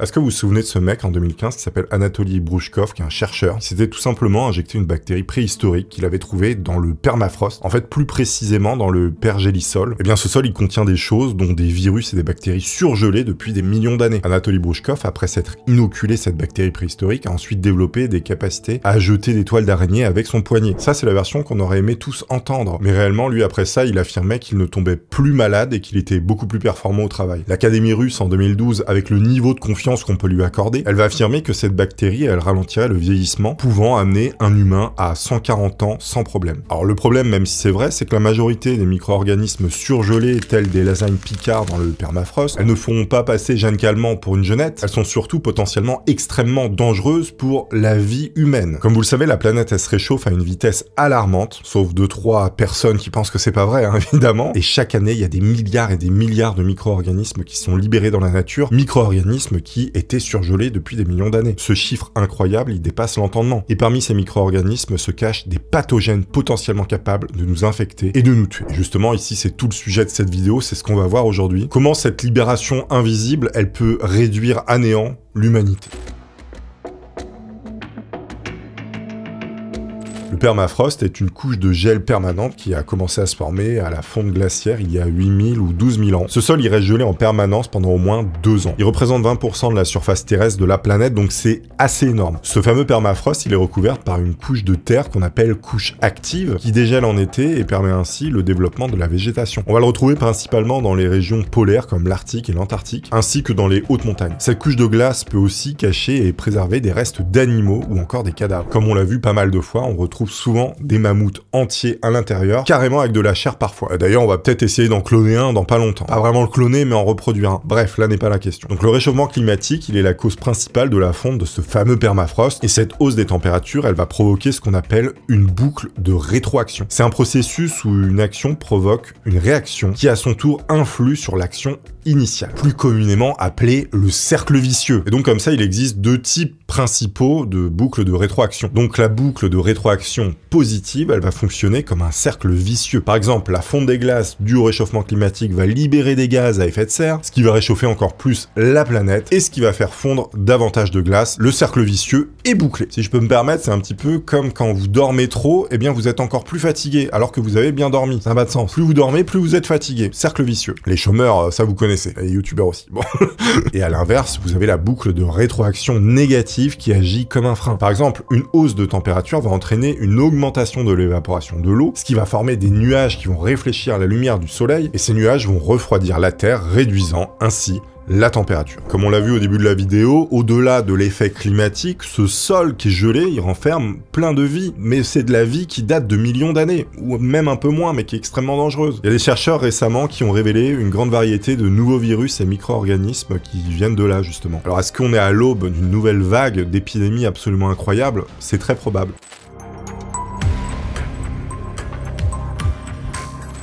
Est-ce que vous vous souvenez de ce mec en 2015 qui s'appelle Anatoly Bruchkov, qui est un chercheur? Il s'était tout simplement injecté une bactérie préhistorique qu'il avait trouvée dans le permafrost, en fait plus précisément dans le pergélisol. Eh bien ce sol il contient des choses dont des virus et des bactéries surgelées depuis des millions d'années. Anatoly Bruchkov, après s'être inoculé cette bactérie préhistorique, a ensuite développé des capacités à jeter des toiles d'araignée avec son poignet. Ça c'est la version qu'on aurait aimé tous entendre, mais réellement lui après ça il affirmait qu'il ne tombait plus malade et qu'il était beaucoup plus performant au travail. L'Académie russe en 2012, avec le niveau de confiance qu'on peut lui accorder, elle va affirmer que cette bactérie, elle ralentirait le vieillissement, pouvant amener un humain à 140 ans sans problème. Alors le problème, même si c'est vrai, c'est que la majorité des micro-organismes surgelés, tels des lasagnes Picard dans le permafrost, elles ne feront pas passer Jeanne Calment pour une jeunette, elles sont surtout potentiellement extrêmement dangereuses pour la vie humaine. Comme vous le savez, la planète, elle se réchauffe à une vitesse alarmante, sauf 2-3 personnes qui pensent que c'est pas vrai, hein, évidemment, et chaque année, il y a des milliards et des milliards de micro-organismes qui sont libérés dans la nature, micro-organismes qui étaient surgelés depuis des millions d'années. Ce chiffre incroyable, il dépasse l'entendement. Et parmi ces micro-organismes se cachent des pathogènes potentiellement capables de nous infecter et de nous tuer. Et justement, ici, c'est tout le sujet de cette vidéo, c'est ce qu'on va voir aujourd'hui. Comment cette libération invisible, elle peut réduire à néant l'humanité. Le permafrost est une couche de gel permanente qui a commencé à se former à la fonte glaciaire il y a 8000 ou 12 000 ans. Ce sol, il reste gelé en permanence pendant au moins 2 ans. Il représente 20% de la surface terrestre de la planète, donc c'est assez énorme. Ce fameux permafrost, il est recouvert par une couche de terre qu'on appelle couche active, qui dégèle en été et permet ainsi le développement de la végétation. On va le retrouver principalement dans les régions polaires comme l'Arctique et l'Antarctique, ainsi que dans les hautes montagnes. Cette couche de glace peut aussi cacher et préserver des restes d'animaux ou encore des cadavres. Comme on l'a vu pas mal de fois, on retrouve souvent des mammouths entiers à l'intérieur, carrément avec de la chair parfois. D'ailleurs, on va peut-être essayer d'en cloner un dans pas longtemps. Pas vraiment le cloner, mais en reproduire un. Bref, là n'est pas la question. Donc le réchauffement climatique, il est la cause principale de la fonte de ce fameux permafrost, et cette hausse des températures, elle va provoquer ce qu'on appelle une boucle de rétroaction. C'est un processus où une action provoque une réaction qui à son tour influe sur l'action initiale, plus communément appelé le cercle vicieux. Et donc comme ça, il existe 2 types principaux de boucles de rétroaction. Donc la boucle de rétroaction positive, elle va fonctionner comme un cercle vicieux. Par exemple, la fonte des glaces due au réchauffement climatique va libérer des gaz à effet de serre, ce qui va réchauffer encore plus la planète et ce qui va faire fondre davantage de glace. Le cercle vicieux est bouclé. Si je peux me permettre, c'est un petit peu comme quand vous dormez trop, eh bien vous êtes encore plus fatigué alors que vous avez bien dormi. Ça n'a pas de sens. Plus vous dormez, plus vous êtes fatigué. Cercle vicieux. Les chômeurs, ça vous connaissez. Les youtubeurs aussi. Bon. Et à l'inverse, vous avez la boucle de rétroaction négative qui agit comme un frein. Par exemple, une hausse de température va entraîner une augmentation de l'évaporation de l'eau, ce qui va former des nuages qui vont réfléchir la lumière du soleil, et ces nuages vont refroidir la Terre, réduisant ainsi la température. Comme on l'a vu au début de la vidéo, au-delà de l'effet climatique, ce sol qui est gelé, il renferme plein de vie, mais c'est de la vie qui date de millions d'années, ou même un peu moins, mais qui est extrêmement dangereuse. Il y a des chercheurs récemment qui ont révélé une grande variété de nouveaux virus et micro-organismes qui viennent de là, justement. Alors est-ce qu'on est à l'aube d'une nouvelle vague d'épidémies absolument incroyable? C'est très probable.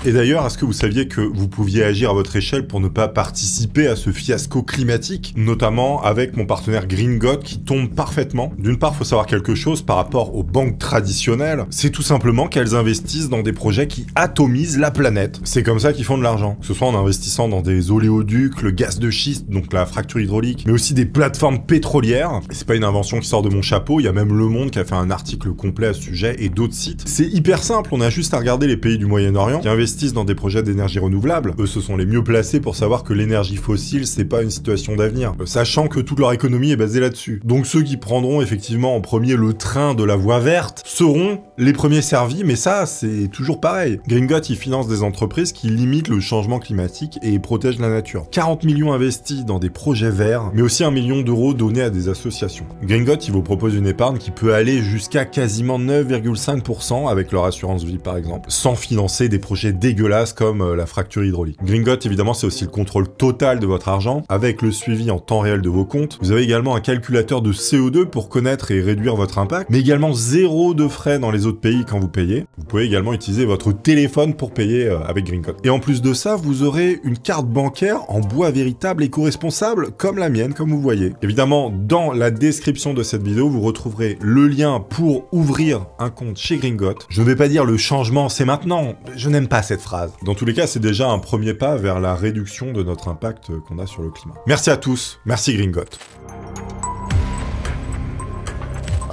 Et d'ailleurs, est-ce que vous saviez que vous pouviez agir à votre échelle pour ne pas participer à ce fiasco climatique, notamment avec mon partenaire Gringot qui tombe parfaitement? D'une part, il faut savoir quelque chose par rapport aux banques traditionnelles, c'est tout simplement qu'elles investissent dans des projets qui atomisent la planète. C'est comme ça qu'ils font de l'argent. Que ce soit en investissant dans des oléoducs, le gaz de schiste, donc la fracture hydraulique, mais aussi des plateformes pétrolières. Et c'est pas une invention qui sort de mon chapeau, il y a même Le Monde qui a fait un article complet à ce sujet et d'autres sites. C'est hyper simple, on a juste à regarder les pays du Moyen-Orient qui investissent dans des projets d'énergie renouvelable. Eux, ce sont les mieux placés pour savoir que l'énergie fossile, c'est pas une situation d'avenir, sachant que toute leur économie est basée là-dessus. Donc ceux qui prendront effectivement en premier le train de la voie verte seront les premiers servis, mais ça, c'est toujours pareil. Gringot, il finance des entreprises qui limitent le changement climatique et protègent la nature. 40 millions investis dans des projets verts, mais aussi 1 million d'euros donnés à des associations. Gringot, il vous propose une épargne qui peut aller jusqu'à quasiment 9,5% avec leur assurance vie par exemple, sans financer des projets dégueulasses comme la fracture hydraulique. Gringot, évidemment, c'est aussi le contrôle total de votre argent, avec le suivi en temps réel de vos comptes. Vous avez également un calculateur de CO2 pour connaître et réduire votre impact, mais également 0 de frais dans les autres pays quand vous payez. Vous pouvez également utiliser votre téléphone pour payer avec Gringot. Et en plus de ça, vous aurez une carte bancaire en bois véritable éco-responsable, comme la mienne, comme vous voyez. Évidemment, dans la description de cette vidéo, vous retrouverez le lien pour ouvrir un compte chez Gringot. Je ne vais pas dire le changement, c'est maintenant. Je n'aime pas cette phrase. Dans tous les cas, c'est déjà un premier pas vers la réduction de notre impact qu'on a sur le climat. Merci à tous, merci Gringot.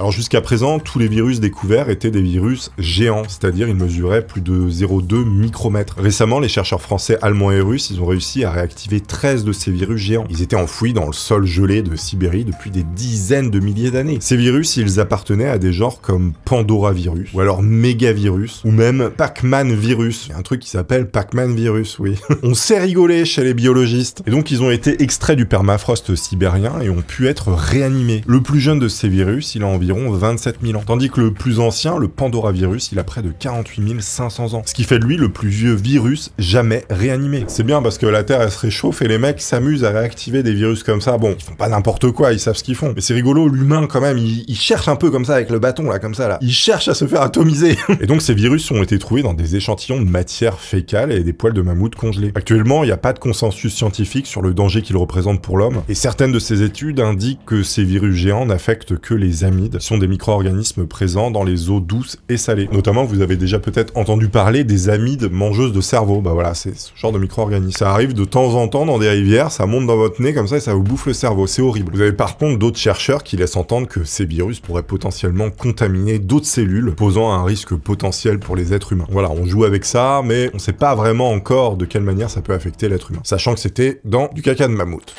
Alors jusqu'à présent, tous les virus découverts étaient des virus géants, c'est-à-dire ils mesuraient plus de 0,2 micromètres. Récemment, les chercheurs français, allemands et russes, ils ont réussi à réactiver 13 de ces virus géants. Ils étaient enfouis dans le sol gelé de Sibérie depuis des dizaines de milliers d'années. Ces virus, ils appartenaient à des genres comme Pandoravirus, ou alors Mégavirus, ou même Pac-Man virus. Il y a un truc qui s'appelle Pac-Man virus, oui. On sait rigoler chez les biologistes. Et donc ils ont été extraits du permafrost sibérien et ont pu être réanimés. Le plus jeune de ces virus, il a environ 27 000 ans. Tandis que le plus ancien, le Pandoravirus, il a près de 48 500 ans. Ce qui fait de lui le plus vieux virus jamais réanimé. C'est bien parce que la Terre, elle se réchauffe et les mecs s'amusent à réactiver des virus comme ça. Bon, ils font pas n'importe quoi, ils savent ce qu'ils font. Mais c'est rigolo, l'humain quand même, il cherche un peu comme ça avec le bâton là, comme ça là. Il cherche à se faire atomiser. Et donc ces virus ont été trouvés dans des échantillons de matière fécale et des poils de mammouth congelés. Actuellement, il n'y a pas de consensus scientifique sur le danger qu'ils représentent pour l'homme. Et certaines de ces études indiquent que ces virus géants n'affectent que les amides, qui sont des micro-organismes présents dans les eaux douces et salées. Notamment, vous avez déjà peut-être entendu parler des amides mangeuses de cerveau. Bah voilà, c'est ce genre de micro-organismes. Ça arrive de temps en temps dans des rivières, ça monte dans votre nez comme ça et ça vous bouffe le cerveau. C'est horrible. Vous avez par contre d'autres chercheurs qui laissent entendre que ces virus pourraient potentiellement contaminer d'autres cellules, posant un risque potentiel pour les êtres humains. Voilà, on joue avec ça, mais on sait pas vraiment encore de quelle manière ça peut affecter l'être humain. Sachant que c'était dans du caca de mammouth.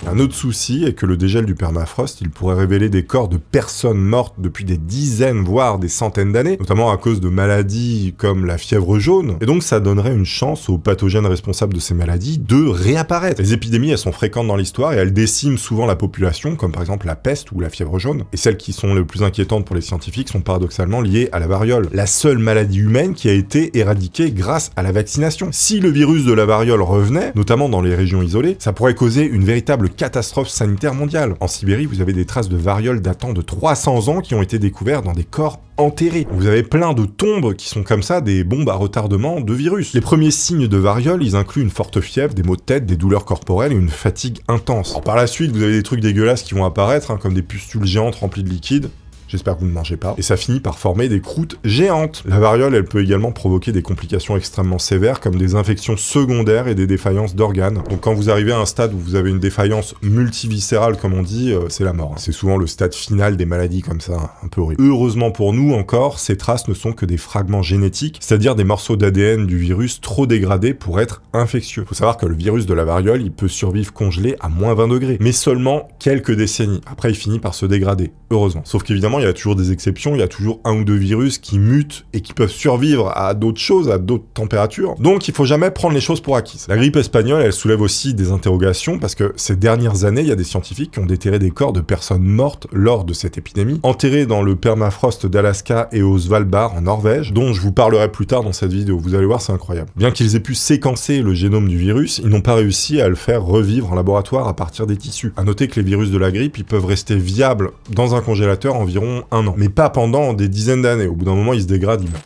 Un autre souci est que le dégel du permafrost, il pourrait révéler des corps de personnes mortes depuis des dizaines, voire des centaines d'années, notamment à cause de maladies comme la fièvre jaune, et donc ça donnerait une chance aux pathogènes responsables de ces maladies de réapparaître. Les épidémies, elles sont fréquentes dans l'histoire et elles déciment souvent la population, comme par exemple la peste ou la fièvre jaune, et celles qui sont les plus inquiétantes pour les scientifiques sont paradoxalement liées à la variole, la seule maladie humaine qui a été éradiquée grâce à la vaccination. Si le virus de la variole revenait, notamment dans les régions isolées, ça pourrait causer une véritable catastrophe sanitaire mondiale. En Sibérie, vous avez des traces de variole datant de 300 ans qui ont été découvertes dans des corps enterrés. Vous avez plein de tombes qui sont comme ça des bombes à retardement de virus. Les premiers signes de variole, ils incluent une forte fièvre, des maux de tête, des douleurs corporelles et une fatigue intense. Alors, par la suite, vous avez des trucs dégueulasses qui vont apparaître, comme des pustules géantes remplies de liquide. J'espère que vous ne mangez pas. Et ça finit par former des croûtes géantes. La variole, elle peut également provoquer des complications extrêmement sévères, comme des infections secondaires et des défaillances d'organes. Donc quand vous arrivez à un stade où vous avez une défaillance multiviscérale, comme on dit, c'est la mort. C'est souvent le stade final des maladies comme ça, un peu horrible. Heureusement pour nous, encore, ces traces ne sont que des fragments génétiques, c'est-à-dire des morceaux d'ADN du virus trop dégradés pour être infectieux. Faut savoir que le virus de la variole, il peut survivre congelé à moins 20 degrés, mais seulement quelques décennies. Après, il finit par se dégrader, heureusement. Sauf qu'évidemment, il y a toujours des exceptions, il y a toujours un ou deux virus qui mutent et qui peuvent survivre à d'autres choses, à d'autres températures. Donc il faut jamais prendre les choses pour acquises. La grippe espagnole, elle soulève aussi des interrogations parce que ces dernières années, il y a des scientifiques qui ont déterré des corps de personnes mortes lors de cette épidémie, enterrés dans le permafrost d'Alaska et au Svalbard en Norvège, dont je vous parlerai plus tard dans cette vidéo. Vous allez voir, c'est incroyable. Bien qu'ils aient pu séquencer le génome du virus, ils n'ont pas réussi à le faire revivre en laboratoire à partir des tissus. À noter que les virus de la grippe, ils peuvent rester viables dans un congélateur environ un an, mais pas pendant des dizaines d'années. Au bout d'un moment, ils se dégradent, ils meurent.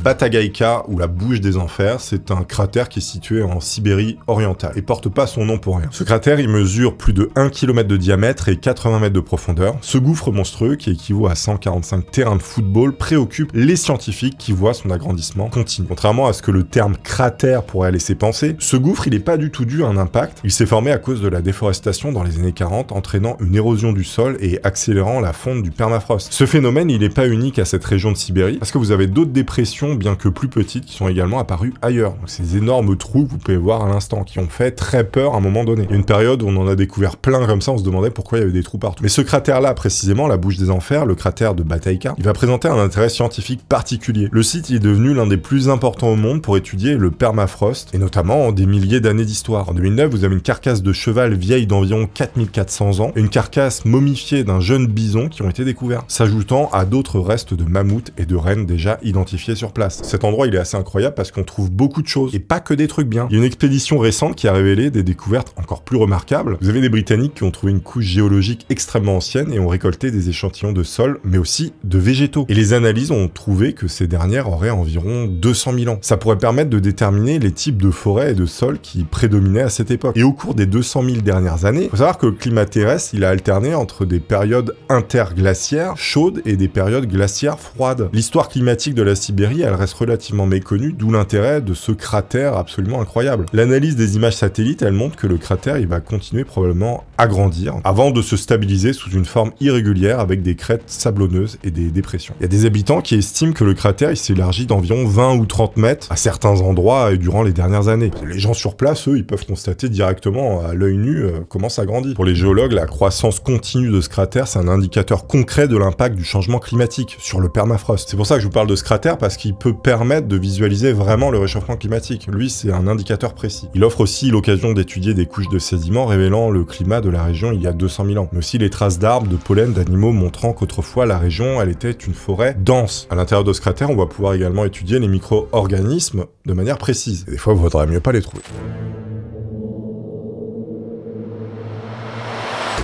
Batagaïka, ou la bouche des enfers, c'est un cratère qui est situé en Sibérie orientale, et porte pas son nom pour rien. Ce cratère, il mesure plus de 1 km de diamètre et 80 mètres de profondeur. Ce gouffre monstrueux, qui équivaut à 145 terrains de football, préoccupe les scientifiques qui voient son agrandissement continu. Contrairement à ce que le terme cratère pourrait laisser penser, ce gouffre, il n'est pas du tout dû à un impact. Il s'est formé à cause de la déforestation dans les années 40, entraînant une érosion du sol et accélérant la fonte du permafrost. Ce phénomène, il n'est pas unique à cette région de Sibérie, parce que vous avez d'autres dépressions, bien que plus petites, qui sont également apparues ailleurs. Donc, ces énormes trous que vous pouvez voir à l'instant, qui ont fait très peur à un moment donné. Il y a une période où on en a découvert plein comme ça, on se demandait pourquoi il y avait des trous partout. Mais ce cratère-là, précisément, la bouche des enfers, le cratère de Batagaïka, il va présenter un intérêt scientifique particulier. Le site, il est devenu l'un des plus importants au monde pour étudier le permafrost, et notamment des milliers d'années d'histoire. En 2009, vous avez une carcasse de cheval vieille d'environ 4400 ans, et une carcasse momifiée d'un jeune bison qui ont été découverts, s'ajoutant à d'autres restes de mammouths et de rennes déjà identifiés sur place. Cet endroit, il est assez incroyable parce qu'on trouve beaucoup de choses, et pas que des trucs bien. Il y a une expédition récente qui a révélé des découvertes encore plus remarquables. Vous avez des Britanniques qui ont trouvé une couche géologique extrêmement ancienne et ont récolté des échantillons de sol, mais aussi de végétaux. Et les analyses ont trouvé que ces dernières auraient environ 200 000 ans. Ça pourrait permettre de déterminer les types de forêts et de sols qui prédominaient à cette époque. Et au cours des 200 000 dernières années, il faut savoir que le climat terrestre, il a alterné entre des périodes interglaciaires chaudes et des périodes glaciaires froides. L'histoire climatique de la Sibérie, Sibérie, elle reste relativement méconnue, d'où l'intérêt de ce cratère absolument incroyable. L'analyse des images satellites, elle montre que le cratère, il va continuer probablement à grandir, avant de se stabiliser sous une forme irrégulière avec des crêtes sablonneuses et des dépressions. Il y a des habitants qui estiment que le cratère, il s'élargit d'environ 20 ou 30 mètres à certains endroits et durant les dernières années. Les gens sur place, eux, ils peuvent constater directement à l'œil nu comment ça grandit. Pour les géologues, la croissance continue de ce cratère, c'est un indicateur concret de l'impact du changement climatique sur le permafrost. C'est pour ça que je vous parle de ce cratère, parce qu'il peut permettre de visualiser vraiment le réchauffement climatique. Lui, c'est un indicateur précis. Il offre aussi l'occasion d'étudier des couches de sédiments révélant le climat de la région il y a 200 000 ans, mais aussi les traces d'arbres, de pollen, d'animaux montrant qu'autrefois la région, elle était une forêt dense. À l'intérieur de ce cratère, on va pouvoir également étudier les micro-organismes de manière précise. Et des fois, il vaudrait mieux pas les trouver.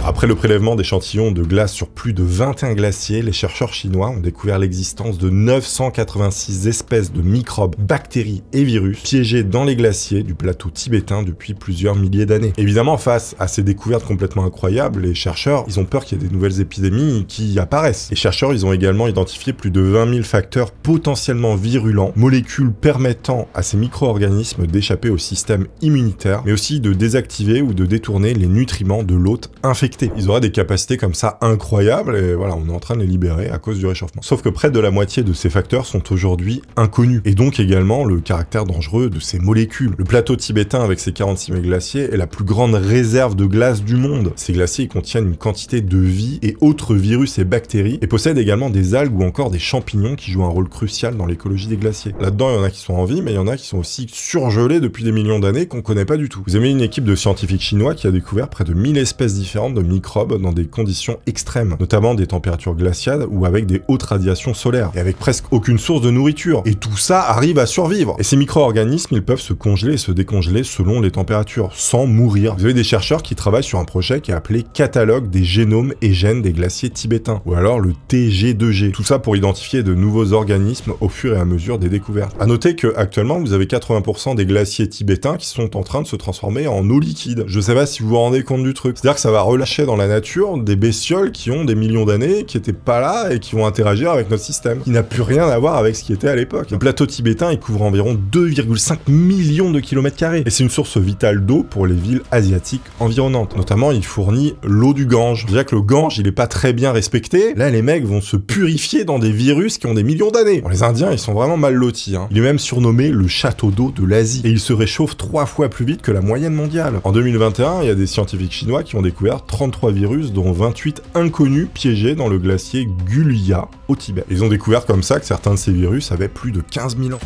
Après le prélèvement d'échantillons de glace sur plus de 21 glaciers, les chercheurs chinois ont découvert l'existence de 986 espèces de microbes, bactéries et virus piégés dans les glaciers du plateau tibétain depuis plusieurs milliers d'années. Évidemment, face à ces découvertes complètement incroyables, les chercheurs, ils ont peur qu'il y ait des nouvelles épidémies qui apparaissent. Les chercheurs, ils ont également identifié plus de 20 000 facteurs potentiellement virulents, molécules permettant à ces micro-organismes d'échapper au système immunitaire, mais aussi de désactiver ou de détourner les nutriments de l'hôte infecté. Ils auraient des capacités comme ça incroyables et voilà, on est en train de les libérer à cause du réchauffement. Sauf que près de la moitié de ces facteurs sont aujourd'hui inconnus et donc également le caractère dangereux de ces molécules. Le plateau tibétain avec ses 46 000 glaciers est la plus grande réserve de glace du monde. Ces glaciers contiennent une quantité de vie et autres virus et bactéries et possèdent également des algues ou encore des champignons qui jouent un rôle crucial dans l'écologie des glaciers. Là-dedans, il y en a qui sont en vie, mais il y en a qui sont aussi surgelés depuis des millions d'années qu'on connaît pas du tout. Vous avez une équipe de scientifiques chinois qui a découvert près de 1000 espèces différentes de microbes dans des conditions extrêmes, notamment des températures glaciales ou avec des hautes radiations solaires, et avec presque aucune source de nourriture. Et tout ça arrive à survivre. Et ces micro-organismes, ils peuvent se congeler et se décongeler selon les températures, sans mourir. Vous avez des chercheurs qui travaillent sur un projet qui est appelé Catalogue des génomes et gènes des glaciers tibétains, ou alors le TG2G. Tout ça pour identifier de nouveaux organismes au fur et à mesure des découvertes. À noter que actuellement, vous avez 80% des glaciers tibétains qui sont en train de se transformer en eau liquide. Je sais pas si vous vous rendez compte du truc. C'est-à-dire que ça va relâcher dans la nature des bestioles qui ont des millions d'années, qui étaient pas là et qui vont interagir avec notre système, qui n'a plus rien à voir avec ce qui était à l'époque. Le plateau tibétain, il couvre environ 2,5 millions de kilomètres carrés et c'est une source vitale d'eau pour les villes asiatiques environnantes. Notamment, il fournit l'eau du Gange. Déjà que le Gange, il est pas très bien respecté. Là, les mecs vont se purifier dans des virus qui ont des millions d'années. Bon, les Indiens, ils sont vraiment mal lotis. Il est même surnommé le château d'eau de l'Asie et il se réchauffe 3 fois plus vite que la moyenne mondiale. En 2021, il y a des scientifiques chinois qui ont découvert 33 virus, dont 28 inconnus piégés dans le glacier Gulya au Tibet. Ils ont découvert comme ça que certains de ces virus avaient plus de 15 000 ans.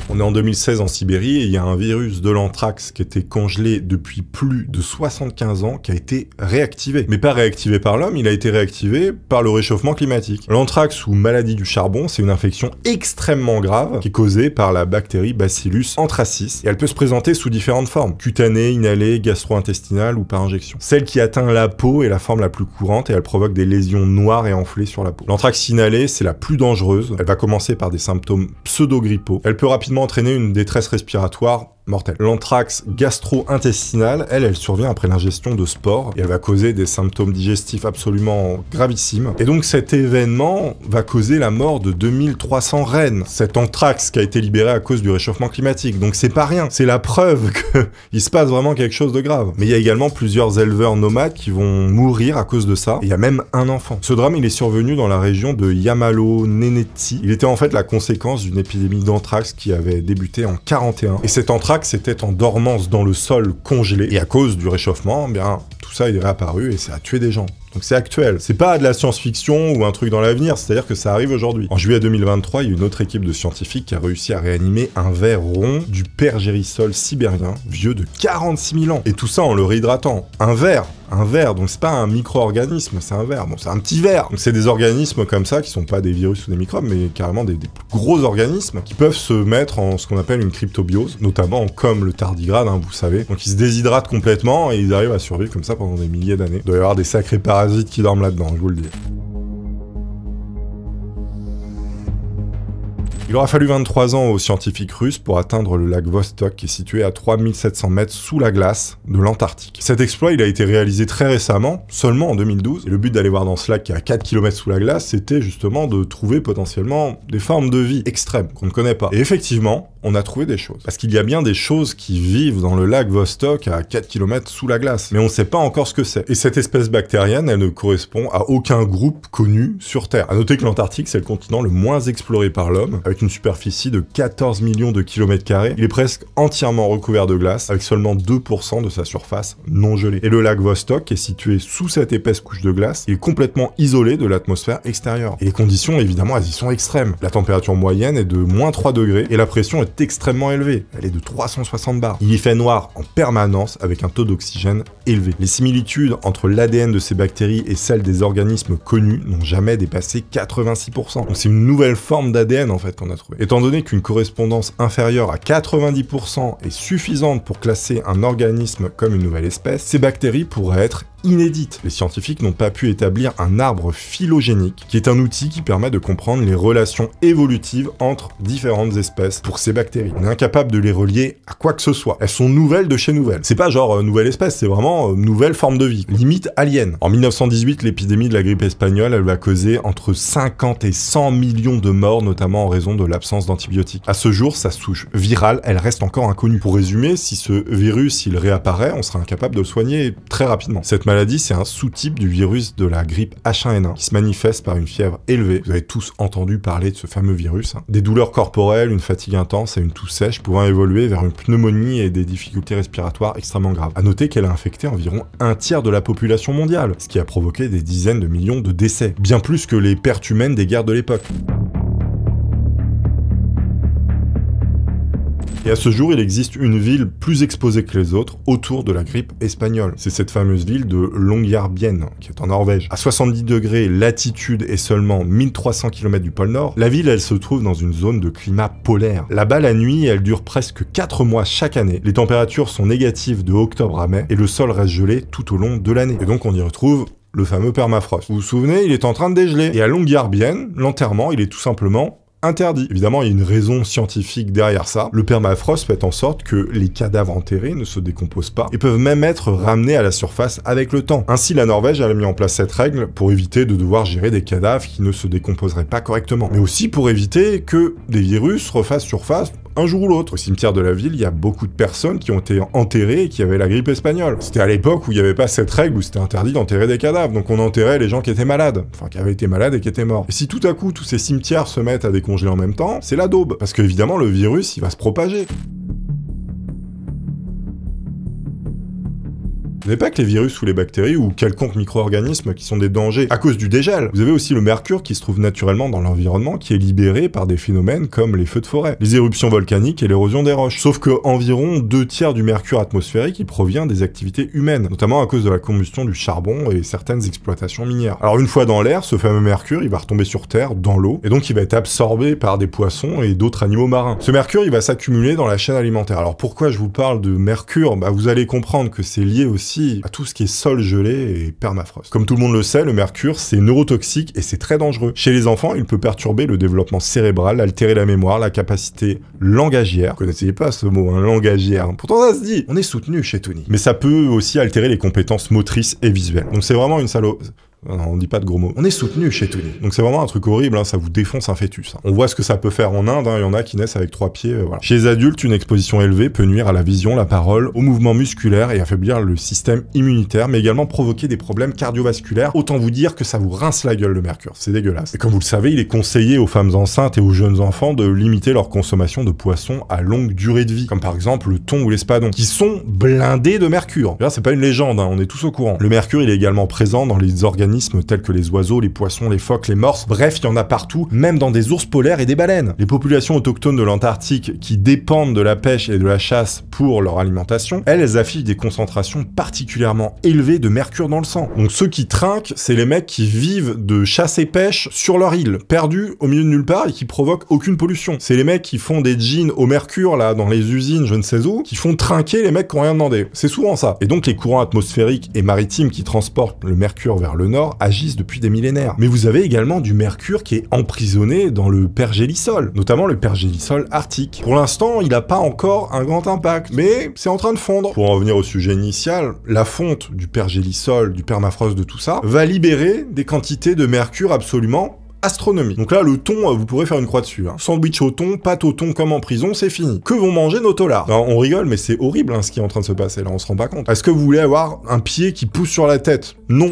On est en 2016 en Sibérie et il y a un virus de l'anthrax qui était congelé depuis plus de 75 ans qui a été réactivé. Mais pas réactivé par l'homme, il a été réactivé par le réchauffement climatique. L'anthrax ou maladie du charbon, c'est une infection extrêmement grave qui est causée par la bactérie Bacillus anthracis et elle peut se présenter sous différentes formes: cutanée, inhalée, gastro-intestinale ou par injection. Celle qui atteint la peau est la forme la plus courante et elle provoque des lésions noires et enflées sur la peau. L'anthrax inhalée, c'est la plus dangereuse. Elle va commencer par des symptômes pseudo-grippaux. Elle peut rapidement entraîner une détresse respiratoire mortelle. L'anthrax gastro-intestinale, elle survient après l'ingestion de spores et elle va causer des symptômes digestifs absolument gravissimes. Et donc cet événement va causer la mort de 2300 rennes. Cet anthrax qui a été libéré à cause du réchauffement climatique. Donc c'est pas rien. C'est la preuve qu'il se passe vraiment quelque chose de grave. Mais il y a également plusieurs éleveurs nomades qui vont mourir à cause de ça. Et il y a même un enfant. Ce drame, il est survenu dans la région de Yamalo-Neneti. Il était en fait la conséquence d'une épidémie d'anthrax qui avait débuté en 41. Et cet anthrax était en dormance dans le sol congelé. Et à cause du réchauffement, bien, tout ça est réapparu et ça a tué des gens. Donc c'est actuel. C'est pas de la science-fiction ou un truc dans l'avenir, c'est-à-dire que ça arrive aujourd'hui. En juillet 2023, il y a une autre équipe de scientifiques qui a réussi à réanimer un ver rond du pergérisol sibérien, vieux de 46 000 ans. Et tout ça en le réhydratant. Un ver, donc c'est pas un micro-organisme, c'est un ver. Bon, c'est un petit ver. Donc c'est des organismes comme ça, qui sont pas des virus ou des microbes, mais carrément des gros organismes qui peuvent se mettre en ce qu'on appelle une cryptobiose, notamment comme le tardigrade, vous savez. Donc ils se déshydratent complètement et ils arrivent à survivre comme ça pendant des milliers d'années. Il doit y avoir des sacrés parasites qui dorment là-dedans, je vous le dis. Il Il aura fallu 23 ans aux scientifiques russes pour atteindre le lac Vostok qui est situé à 3700 mètres sous la glace de l'Antarctique. Cet exploit, il a été réalisé très récemment, seulement en 2012, et le but d'aller voir dans ce lac qui est à 4 km sous la glace, c'était justement de trouver potentiellement des formes de vie extrêmes qu'on ne connaît pas. Et effectivement, on a trouvé des choses. Parce qu'il y a bien des choses qui vivent dans le lac Vostok à 4 km sous la glace. Mais on ne sait pas encore ce que c'est. Et cette espèce bactérienne, elle ne correspond à aucun groupe connu sur Terre. À noter que l'Antarctique, c'est le continent le moins exploré par l'homme, avec une superficie de 14 millions de kilomètres carrés. Il est presque entièrement recouvert de glace, avec seulement 2% de sa surface non gelée. Et le lac Vostok, qui est situé sous cette épaisse couche de glace, il est complètement isolé de l'atmosphère extérieure. Et les conditions, évidemment, elles y sont extrêmes. La température moyenne est de moins 3 degrés, et la pression est extrêmement élevée. Elle est de 360 bars. Il y fait noir en permanence avec un taux d'oxygène élevé. Les similitudes entre l'ADN de ces bactéries et celles des organismes connus n'ont jamais dépassé 86%. Donc c'est une nouvelle forme d'ADN en fait qu'on a trouvé. Étant donné qu'une correspondance inférieure à 90% est suffisante pour classer un organisme comme une nouvelle espèce, ces bactéries pourraient être inédite. Les scientifiques n'ont pas pu établir un arbre phylogénique, qui est un outil qui permet de comprendre les relations évolutives entre différentes espèces pour ces bactéries. On est incapable de les relier à quoi que ce soit. Elles sont nouvelles de chez nouvelles. C'est pas genre nouvelle espèce, c'est vraiment nouvelle forme de vie. Limite alien. En 1918, l'épidémie de la grippe espagnole, elle va causer entre 50 et 100 millions de morts, notamment en raison de l'absence d'antibiotiques. À ce jour, sa souche virale, elle reste encore inconnue. Pour résumer, si ce virus, il réapparaît, on sera incapable de le soigner très rapidement. Cette maladie, c'est un sous-type du virus de la grippe H1N1 qui se manifeste par une fièvre élevée. Vous avez tous entendu parler de ce fameux virus. Des douleurs corporelles, une fatigue intense et une toux sèche pouvant évoluer vers une pneumonie et des difficultés respiratoires extrêmement graves. À noter qu'elle a infecté environ un tiers de la population mondiale, ce qui a provoqué des dizaines de millions de décès, bien plus que les pertes humaines des guerres de l'époque. Et à ce jour, il existe une ville plus exposée que les autres autour de la grippe espagnole. C'est cette fameuse ville de Longyearbyen, qui est en Norvège. À 70 degrés latitude et seulement 1300 km du pôle Nord, la ville, elle se trouve dans une zone de climat polaire. Là-bas, la nuit, elle dure presque 4 mois chaque année. Les températures sont négatives de octobre à mai et le sol reste gelé tout au long de l'année. Et donc, on y retrouve le fameux permafrost. Vous vous souvenez, il est en train de dégeler. Et à Longyearbyen, l'enterrement, il est tout simplement interdit. Évidemment, il y a une raison scientifique derrière ça. Le permafrost fait en sorte que les cadavres enterrés ne se décomposent pas et peuvent même être ramenés à la surface avec le temps. Ainsi, la Norvège a mis en place cette règle pour éviter de devoir gérer des cadavres qui ne se décomposeraient pas correctement. Mais aussi pour éviter que des virus refassent surface un jour ou l'autre. Au cimetière de la ville, il y a beaucoup de personnes qui ont été enterrées et qui avaient la grippe espagnole. C'était à l'époque où il n'y avait pas cette règle où c'était interdit d'enterrer des cadavres, donc on enterrait les gens qui étaient malades, enfin qui avaient été malades et qui étaient morts. Et si tout à coup tous ces cimetières se mettent à décongeler en même temps, c'est la daube, parce qu'évidemment le virus il va se propager. Vous n'avez pas que les virus ou les bactéries ou quelconques micro-organismes qui sont des dangers à cause du dégel. Vous avez aussi le mercure qui se trouve naturellement dans l'environnement qui est libéré par des phénomènes comme les feux de forêt, les éruptions volcaniques et l'érosion des roches. Sauf que environ 2/3 du mercure atmosphérique il provient des activités humaines, notamment à cause de la combustion du charbon et certaines exploitations minières. Alors une fois dans l'air, ce fameux mercure il va retomber sur Terre, dans l'eau, et donc il va être absorbé par des poissons et d'autres animaux marins. Ce mercure il va s'accumuler dans la chaîne alimentaire. Alors pourquoi je vous parle de mercure? Vous allez comprendre que c'est lié aussi à tout ce qui est sol gelé et permafrost. Comme tout le monde le sait, le mercure, c'est neurotoxique et c'est très dangereux. Chez les enfants, il peut perturber le développement cérébral, altérer la mémoire, la capacité langagière. Vous connaissez pas ce mot, hein, langagière. Pourtant, ça se dit. On est soutenu chez Tony. Mais ça peut aussi altérer les compétences motrices et visuelles. Donc c'est vraiment une salope. Non, on dit pas de gros mots. On est soutenu chez Tony. Donc c'est vraiment un truc horrible, hein, ça vous défonce un fœtus. Hein. On voit ce que ça peut faire en Inde, il y en a qui naissent avec 3 pieds, voilà. Chez les adultes, une exposition élevée peut nuire à la vision, la parole, aux mouvements musculaires et affaiblir le système immunitaire, mais également provoquer des problèmes cardiovasculaires. Autant vous dire que ça vous rince la gueule le mercure, c'est dégueulasse. Et comme vous le savez, il est conseillé aux femmes enceintes et aux jeunes enfants de limiter leur consommation de poissons à longue durée de vie, comme par exemple le thon ou l'espadon, qui sont blindés de mercure. Là, c'est pas une légende, hein, on est tous au courant. Le mercure, il est également présent dans les organismes tels que les oiseaux, les poissons, les phoques, les morses, bref, il y en a partout, même dans des ours polaires et des baleines. Les populations autochtones de l'Antarctique qui dépendent de la pêche et de la chasse pour leur alimentation, elles affichent des concentrations particulièrement élevées de mercure dans le sang. Donc ceux qui trinquent, c'est les mecs qui vivent de chasse et pêche sur leur île, perdus au milieu de nulle part et qui provoquent aucune pollution. C'est les mecs qui font des jeans au mercure, là, dans les usines, je ne sais où, qui font trinquer les mecs qui n'ont rien demandé. C'est souvent ça. Et donc les courants atmosphériques et maritimes qui transportent le mercure vers le nord, sonores agissent depuis des millénaires. Mais vous avez également du mercure qui est emprisonné dans le pergélisol, notamment le pergélisol arctique. Pour l'instant, il n'a pas encore un grand impact, mais c'est en train de fondre. Pour en revenir au sujet initial, la fonte du pergélisol, du permafrost, de tout ça, va libérer des quantités de mercure absolument astronomique. Donc là, le thon, vous pourrez faire une croix dessus. Hein. Sandwich au thon, pâte au thon comme en prison, c'est fini. Que vont manger nos tolards? Alors, on rigole, mais c'est horrible ce qui est en train de se passer là, on se rend pas compte. Est-ce que vous voulez avoir un pied qui pousse sur la tête? Non.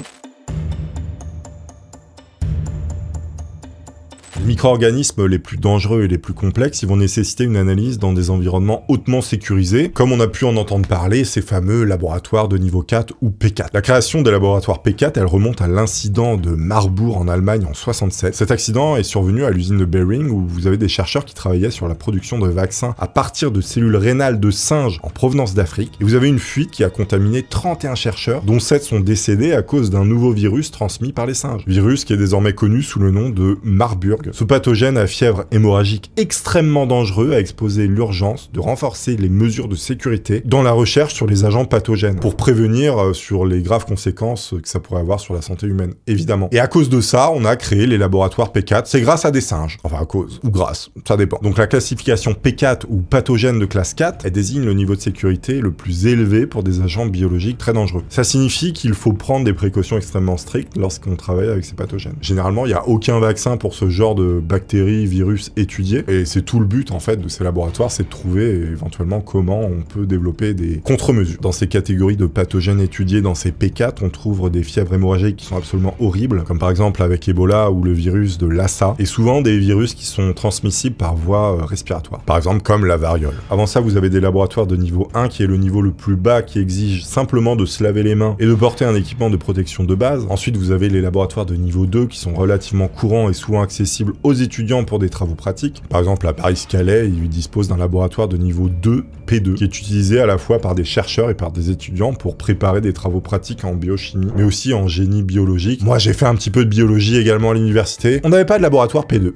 Les micro-organismes les plus dangereux et les plus complexes, ils vont nécessiter une analyse dans des environnements hautement sécurisés, comme on a pu en entendre parler, ces fameux laboratoires de niveau 4 ou P4. La création des laboratoires P4, elle remonte à l'incident de Marburg en Allemagne en 67. Cet accident est survenu à l'usine de Behring, où vous avez des chercheurs qui travaillaient sur la production de vaccins à partir de cellules rénales de singes en provenance d'Afrique. Et vous avez une fuite qui a contaminé 31 chercheurs, dont 7 sont décédés à cause d'un nouveau virus transmis par les singes. Virus qui est désormais connu sous le nom de Marburg. Ce pathogène à fièvre hémorragique extrêmement dangereux a exposé l'urgence de renforcer les mesures de sécurité dans la recherche sur les agents pathogènes pour prévenir sur les graves conséquences que ça pourrait avoir sur la santé humaine, évidemment. Et à cause de ça, on a créé les laboratoires P4. C'est grâce à des singes. Enfin, à cause. Ou grâce. Ça dépend. Donc la classification P4 ou pathogène de classe 4, elle désigne le niveau de sécurité le plus élevé pour des agents biologiques très dangereux. Ça signifie qu'il faut prendre des précautions extrêmement strictes lorsqu'on travaille avec ces pathogènes. Généralement, il n'y a aucun vaccin pour ce genre de bactéries, virus étudiés, et c'est tout le but en fait de ces laboratoires, c'est de trouver éventuellement comment on peut développer des contre-mesures. Dans ces catégories de pathogènes étudiés, dans ces P4, on trouve des fièvres hémorragiques qui sont absolument horribles, comme par exemple avec Ebola ou le virus de Lassa, et souvent des virus qui sont transmissibles par voie respiratoire, par exemple comme la variole. Avant ça, vous avez des laboratoires de niveau 1 qui est le niveau le plus bas, qui exige simplement de se laver les mains et de porter un équipement de protection de base. Ensuite, vous avez les laboratoires de niveau 2 qui sont relativement courants et souvent accessibles aux étudiants pour des travaux pratiques. Par exemple, à Paris-Calais, ils disposent d'un laboratoire de niveau 2, P2, qui est utilisé à la fois par des chercheurs et par des étudiants pour préparer des travaux pratiques en biochimie, mais aussi en génie biologique. Moi, j'ai fait un petit peu de biologie également à l'université. On n'avait pas de laboratoire P2.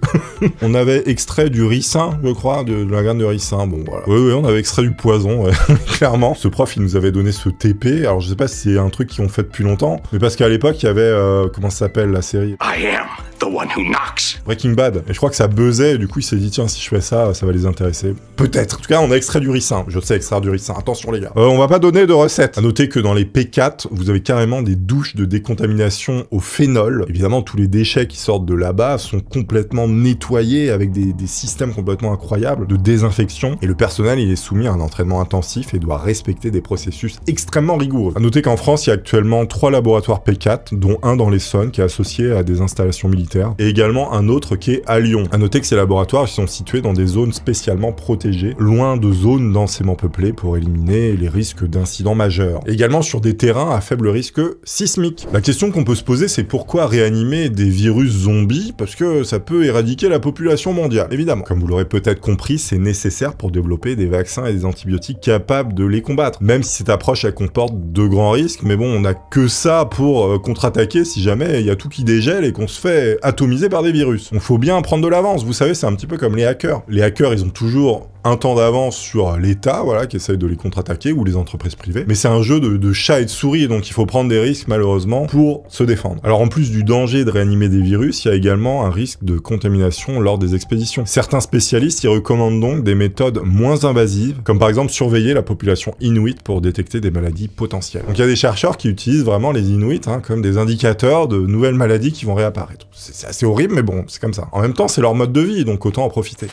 On avait extrait du ricin, je crois, de la graine de ricin. Bon, voilà. Oui, on avait extrait du poison, ouais. Clairement. Ce prof, il nous avait donné ce TP. Alors, je sais pas si c'est un truc qu'ils ont fait depuis longtemps, mais parce qu'à l'époque, il y avait, comment ça s'appelle, la série? I am the one who knocks. Breaking Bad. Et je crois que ça buzzait, et du coup, il s'est dit, tiens, si je fais ça, ça va les intéresser. Peut-être. En tout cas, on a extrait du ricin. Je sais extraire du ricin. Attention, les gars. On va pas donner de recettes. À noter que dans les P4, vous avez carrément des douches de décontamination au phénol. Évidemment, tous les déchets qui sortent de là-bas sont complètement nettoyés avec des systèmes complètement incroyables de désinfection. Et le personnel, il est soumis à un entraînement intensif et doit respecter des processus extrêmement rigoureux. À noter qu'en France, il y a actuellement 3 laboratoires P4, dont un dans l'Essonne, qui est associé à des installations militaires, et également un autre qui est à Lyon. À noter que ces laboratoires sont situés dans des zones spécialement protégées, loin de zones densément peuplées pour éliminer les risques d'incidents majeurs. Et également sur des terrains à faible risque sismique. La question qu'on peut se poser, c'est pourquoi réanimer des virus zombies? Parce que ça peut éradiquer la population mondiale, évidemment. Comme vous l'aurez peut-être compris, c'est nécessaire pour développer des vaccins et des antibiotiques capables de les combattre. Même si cette approche, elle comporte de grands risques, mais bon, on n'a que ça pour contre-attaquer si jamais il y a tout qui dégèle et qu'on se fait atomiser par des virus. Donc faut bien prendre de l'avance. Vous savez, c'est un petit peu comme les hackers. Les hackers, ils ont toujours un temps d'avance sur l'État, voilà, qui essaye de les contre-attaquer, ou les entreprises privées. Mais c'est un jeu de chat et de souris, donc il faut prendre des risques, malheureusement, pour se défendre. Alors en plus du danger de réanimer des virus, il y a également un risque de contamination lors des expéditions. Certains spécialistes y recommandent donc des méthodes moins invasives, comme par exemple surveiller la population inuit pour détecter des maladies potentielles. Donc il y a des chercheurs qui utilisent vraiment les inuits comme des indicateurs de nouvelles maladies qui vont réapparaître. C'est assez horrible, mais bon, c'est comme ça. En même temps, c'est leur mode de vie, donc autant en profiter.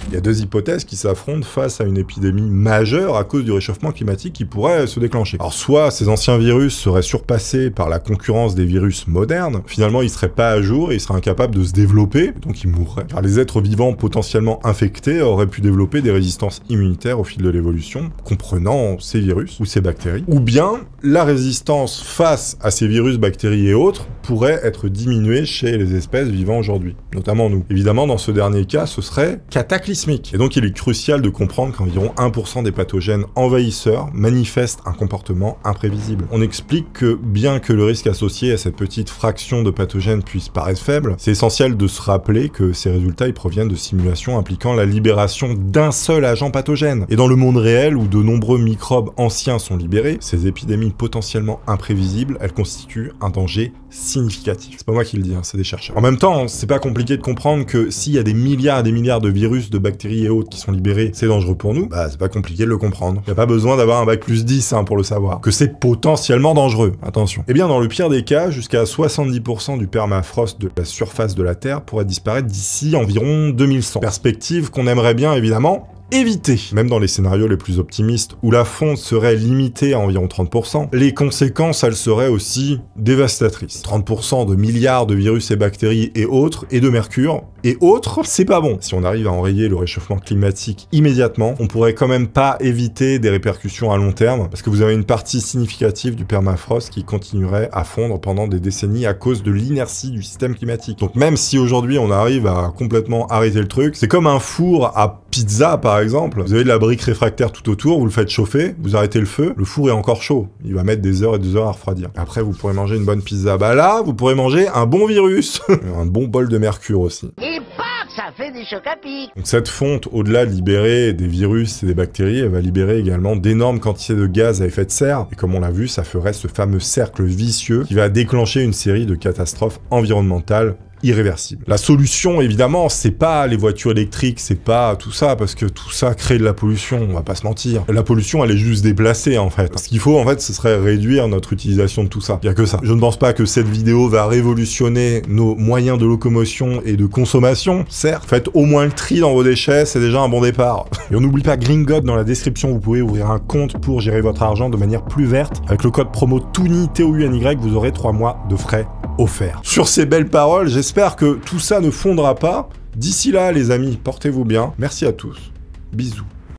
Il y a deux hypothèses qui s'affrontent face à une épidémie majeure à cause du réchauffement climatique qui pourrait se déclencher. Alors soit ces anciens virus seraient surpassés par la concurrence des virus modernes, finalement ils seraient pas à jour et ils seraient incapables de se développer, donc ils mourraient. Car les êtres vivants potentiellement infectés auraient pu développer des résistances immunitaires au fil de l'évolution, comprenant ces virus ou ces bactéries. Ou bien la résistance face à ces virus, bactéries et autres pourrait être diminué chez les espèces vivant aujourd'hui, notamment nous. Évidemment, dans ce dernier cas, ce serait cataclysmique. Et donc, il est crucial de comprendre qu'environ 1% des pathogènes envahisseurs manifestent un comportement imprévisible. On explique que, bien que le risque associé à cette petite fraction de pathogènes puisse paraître faible, c'est essentiel de se rappeler que ces résultats ils proviennent de simulations impliquant la libération d'un seul agent pathogène. Et dans le monde réel, où de nombreux microbes anciens sont libérés, ces épidémies potentiellement imprévisibles, elles constituent un danger significatif. C'est pas moi qui le dis, hein, c'est des chercheurs. En même temps, c'est pas compliqué de comprendre que s'il y a des milliards et des milliards de virus, de bactéries et autres qui sont libérés, c'est dangereux pour nous, bah c'est pas compliqué de le comprendre. Y a pas besoin d'avoir un bac plus 10 hein, pour le savoir. Que c'est potentiellement dangereux, attention. Et bien dans le pire des cas, jusqu'à 70% du permafrost de la surface de la Terre pourrait disparaître d'ici environ 2100. Perspective qu'on aimerait bien évidemment éviter. Même dans les scénarios les plus optimistes, où la fonte serait limitée à environ 30%, les conséquences, elles seraient aussi dévastatrices. 30% de milliards de virus et bactéries et autres, et de mercure, et autres, c'est pas bon. Si on arrive à enrayer le réchauffement climatique immédiatement, on pourrait quand même pas éviter des répercussions à long terme, parce que vous avez une partie significative du permafrost qui continuerait à fondre pendant des décennies à cause de l'inertie du système climatique. Donc même si aujourd'hui on arrive à complètement arrêter le truc, c'est comme un four à pizza par exemple. Vous avez de la brique réfractaire tout autour, vous le faites chauffer, vous arrêtez le feu, le four est encore chaud. Il va mettre des heures et des heures à refroidir. Après vous pourrez manger une bonne pizza. Bah là, vous pourrez manger un bon virus. Un bon bol de mercure aussi. Et paf, ça fait des chocs à pic. Donc cette fonte, au-delà de libérer des virus et des bactéries, elle va libérer également d'énormes quantités de gaz à effet de serre. Et comme on l'a vu, ça ferait ce fameux cercle vicieux qui va déclencher une série de catastrophes environnementales irréversible. La solution, évidemment, c'est pas les voitures électriques, c'est pas tout ça, parce que tout ça crée de la pollution, on va pas se mentir. La pollution, elle est juste déplacée, en fait. Ce qu'il faut, en fait, ce serait réduire notre utilisation de tout ça. Il y a que ça. Je ne pense pas que cette vidéo va révolutionner nos moyens de locomotion et de consommation, certes. Faites au moins le tri dans vos déchets, c'est déjà un bon départ. Et on n'oublie pas Gringot dans la description, vous pouvez ouvrir un compte pour gérer votre argent de manière plus verte. Avec le code promo TOUNY, TOUNY, vous aurez 3 mois de frais offerts. Sur ces belles paroles, j'espère que tout ça ne fondra pas. D'ici là, les amis, portez-vous bien. Merci à tous. Bisous.